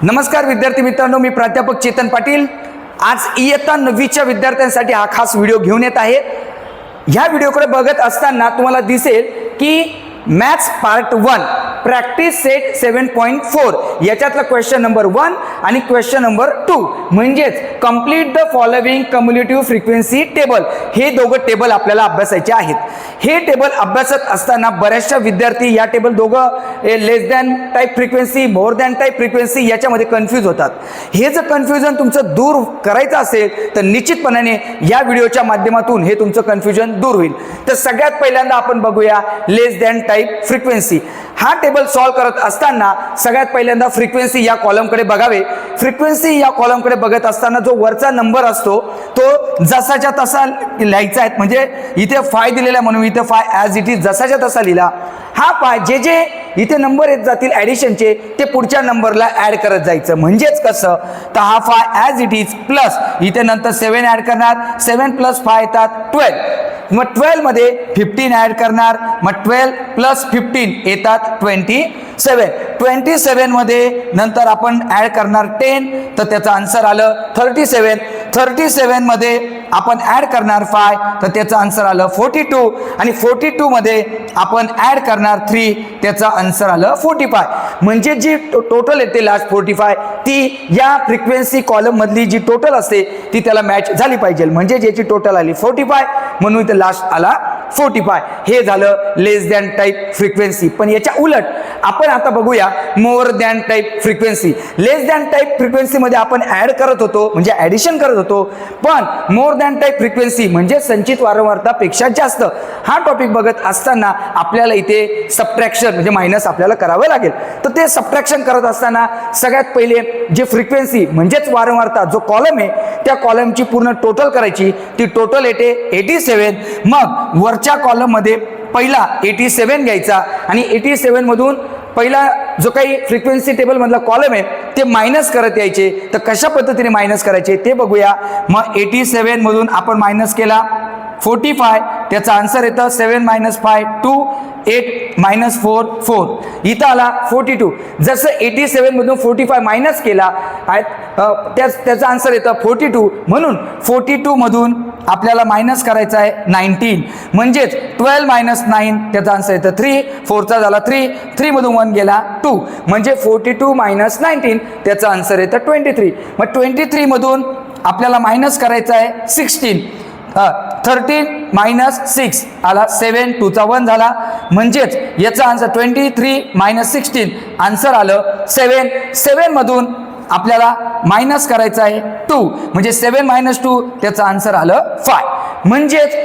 नमस्कार विद्यार्थी मित्रांनो, मी प्राध्यापक चेतन पाटील आज इयत्ता 9वीच्या विद्यार्थ्यांसाठी हा खास व्हिडिओ घेऊन येत आहे। ह्या व्हिडिओकडे बघत असताना तुम्हाला दिसेल की मॅथ्स पार्ट 1 प्रॅक्टिस सेट 7.4 याच्यातला क्वेश्चन नंबर 1 आणि क्वेश्चन नंबर 2 म्हणजेच complete the following cumulative frequency table, हे दोघं टेबल आपल्याला अभ्यासायचे आहेत। हे टेबल अभ्यासत असताना बऱ्याचशा विद्यार्थी या टेबल दोघं less than type frequency, more than type frequency याच्यामध्ये कन्फ्यूज होतात। हे जर कन्फ्युजन तुमचं दूर करायचं असेल तर निश्चितपणाने या व्हिडिओच्या माध्यमातून हे तुमचं कन्फ्युजन दूर होईल। तर सगळ्यात पहिल्यांदा आपण बघूया लेस दॅन टाईप फ्रिक्वेन्सी। हा टेबल सॉल्व करत असताना सगळ्यात पहिल्यांदा फ्रिक्वेन्सी या कॉलमकडे बघावे। फ्रिक्वेन्सी या कॉलमकडे बघत असताना जो वरचा नंबर असतो तो जसाच्या तसा लिहायचा आहे, म्हणजे इथे 5 दिलेला म्हणून इथे 5 ॲज इट इज जसाच्या तसा लिहिला। हा 5 जे जे इथे नंबर येत जातील ॲडिशनचे ते पुढच्या नंबरला ॲड करत जायचं। म्हणजेच कसं तर हा 5 ॲज इट इज प्लस इथे नंतर 7 ॲड करणार, 7 + 5 येतात 12, मग 12 मध्ये 15 ॲड करणार, मग 12 + 15 येतात 27, 27 मध्ये नंतर आपण ॲड करणार 10 तर त्याचं आन्सर आलं 37, 37 मध्ये आपण ॲड करणार 5 तर त्याचं आन्सर आलं 42 आणि 42 मध्ये आपण ॲड करणार 3 त्याचं आन्सर आलं 45। म्हणजे जी टोटल येते लास्ट 45 ती या फ्रिक्वेन्सी कॉलम मधली जी टोटल असते ती त्याला मॅच झाली पाहिजे। म्हणजे ज्याची टोटल आली 45 म्हणून इथे लास्ट आला 45। हे झालं लेस दॅन टाईप फ्रिक्वेन्सी। पण याच्या उलट आपण आता बघूया मोर दॅन टाईप फ्रिक्वेन्सी। लेस दॅन टाईप फ्रिक्वेन्सी मध्ये आपण ऍड करत होतो म्हणजे ऍडिशन करत होतो, पण मोर दॅन टाईप फ्रिक्वेन्सी म्हणजे संचित वारंवारतापेक्षा जास्त। हा टॉपिक बघत असताना आपल्याला इथे सबट्रॅक्शन म्हणजे मायनस आपल्याला करावं लागेल। तर ते सबट्रॅक्शन करत असताना सगळ्यात पहिले जे फ्रिक्वेन्सी म्हणजेच वारंवारता जो कॉलम आहे त्या कॉलमची पूर्ण टोटल करायची, ती टोटल येते 87। मग वरच्या कॉलम मध्ये पहिला 87 घ्यायचा आणि 87 मधून पहिला जो काही फ्रिक्वेन्सी टेबल मधला कॉलम आहे ते मायनस करत यायचे। तर कशा पद्धतीने मायनस करायचे ते बघूया। मग 87 मधून आपण मायनस केला 45 त्याचा आन्सर येतं 7 - 5 2 8 - 4 4 इथं आला 42। जसं 87 मधून 45 मायनस केला त्याचा आन्सर येतं 42, म्हणून 42 मधून आपल्याला मायनस करायचा आहे 19 म्हणजेच 12 - 9 त्याचा आन्सर येतं 3, 4चा झाला 3, 3 मधून 1 गेला 2 म्हणजे 42 - 19 त्याचा आन्सर येतं 23। मग 23 मधून आपल्याला मायनस करायचं आहे 16, 13 - 6 आला 7, 2चा 1 झाला म्हणजेच याचा आन्सर 23 - 16 आन्सर आलं 7। 7 मधून आपल्याला मायनस करायचं आहे 2 म्हणजे 7 - 2 त्याचं आन्सर आलं 5। म्हणजेच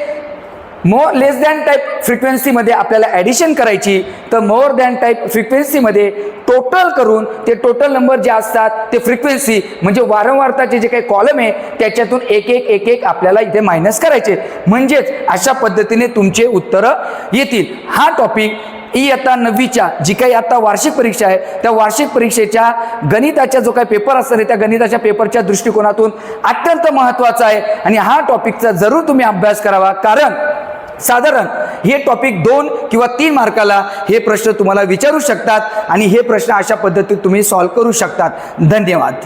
more less than type frequency मध्ये आपल्याला ॲडिशन करायची, तर मोर दॅन टाईप फ्रिक्वेन्सी मध्ये टोटल करून ते टोटल नंबर जे असतात ते फ्रिक्वेन्सी म्हणजे वारंवारताचे जे काही कॉलम आहे त्याच्यातून एक एक आपल्याला इथे मायनस करायचे। म्हणजेच अशा पद्धतीने तुमचे उत्तरं येतील। हा टॉपिक इयत्ता 9वीच्या जी काही आता वार्षिक परीक्षा आहे त्या वार्षिक परीक्षेच्या गणिताचा जो काही पेपर असणार त्या गणिताच्या पेपरच्या दृष्टिकोनातून अत्यंत महत्त्वाचा आहे आणि हा टॉपिकचा जरूर तुम्ही अभ्यास करावा, कारण साधारण हे टॉपिक 2 किंवा 3 मार्काला हे प्रश्न तुम्हाला विचारू शकतात आणि हे प्रश्न अशा पद्धतीत तुम्ही सॉल्व्ह करू शकतात। धन्यवाद।